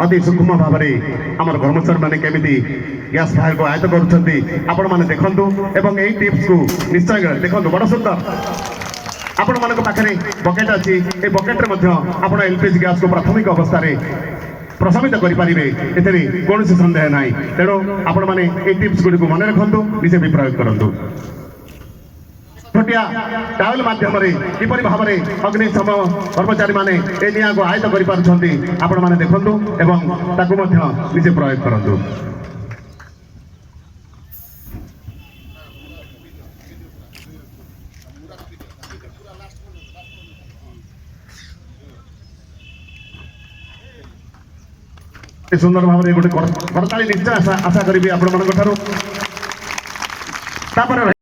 अति सूक्ष्म भाव में आम कर्मचारी मैंने केमी गैस फायर को आयत्त कर देखु एवं यही टिप्स को निश्चय देखो बड़ सुंदर आपण मान पाखे बकेट अच्छी ये बकेट आप एलपीजी गैस को प्राथमिक अवस्था प्रशमित करें कौन सन्देह ना तेणु आपण मैंने ये टिप्स गुड़ी मन रखु निजे भी प्रयोग करूँ छोटिया टावेल माध्यम किपरि भाव में अग्निशम कर्मचारी माने ए निया को आयत्त कर आपण माने देखंतु एवं ताकू निजे प्रयोग करंतु। सुंदर भाव में गोटे करताली निश्चय आशा करी आपण मान